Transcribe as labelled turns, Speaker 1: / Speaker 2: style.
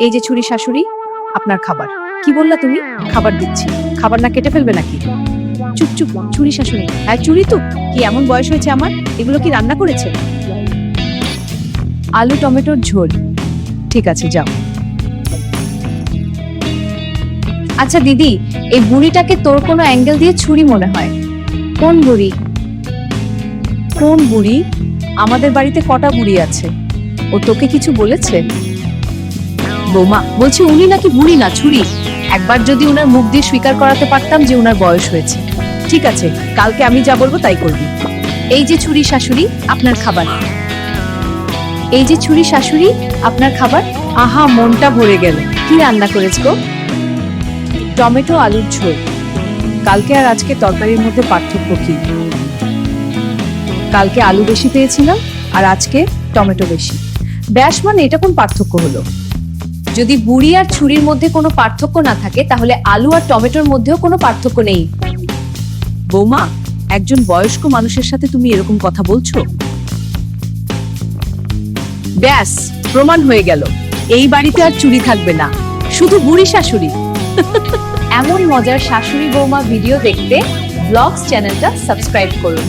Speaker 1: এই যে ছুরি শাশুড়ি, আপনার খাবার। কি বললা তুমি? খাবার দিচ্ছি। খাবার না কেটে ফেলবে নাকি? চুপ চুপ, ছুরি শাশুড়ি। হ্যাঁ চুরি তো। কি এমন বয়স হয়েছে আমার? এগুলো কি রান্না করেছে? আলু টমেটোর ঝোল। ঠিক আছে, যাও। আচ্ছা দিদি, এই বুড়িটাকে তোর কোনো অ্যাঙ্গেল দিয়ে ছুরি মনে হয়। কোন বুড়ি? কোন বুড়ি? আমাদের বাড়িতে কটা বুড়ি আছে? ও তোকে কিছু বলেছে? বৌমা, বলছি উনি নাকি বুড়ি না, ছুরি। একবার যদি উনার মুখ দিয়ে স্বীকার করাতে পারতাম যে উনার বয়স হয়েছে। ঠিক আছে, কালকে আমি যা বলবো তাই করবি। এই যে ছুরি শাশুড়ি, আপনার খাবার। এই যে ছুরি শাশুড়ি, আপনার খাবার। আহা, মনটা ভরে গেল। কি রান্না করেছ গো? টমেটো আলুর ঝোল। কালকে আর আজকে তরকারির মধ্যে পার্থক্য কি? কালকে আলু বেশি পেয়েছিলাম আর আজকে টমেটো বেশি। ব্যাস, মানে এটা কোন পার্থক্য হলো? যদি বুড়ি আর ছুরির মধ্যে কোনো পার্থক্য না থাকে, তাহলে আলু আর টমেটোর মধ্যেও কোনো পার্থক্য নেই। বৌমা, একজন বয়স্ক মানুষের সাথে তুমি এরকম কথা বলছো? ব্যাস, প্রমাণ হয়ে গেল। এই বাড়িতে আর চুরি থাকবে না, শুধু বুড়ি শাশুড়ি। এমন মজার শাশুড়ি বৌমা ভিডিও দেখতে ব্লগস চ্যানেলটা সাবস্ক্রাইব করুন।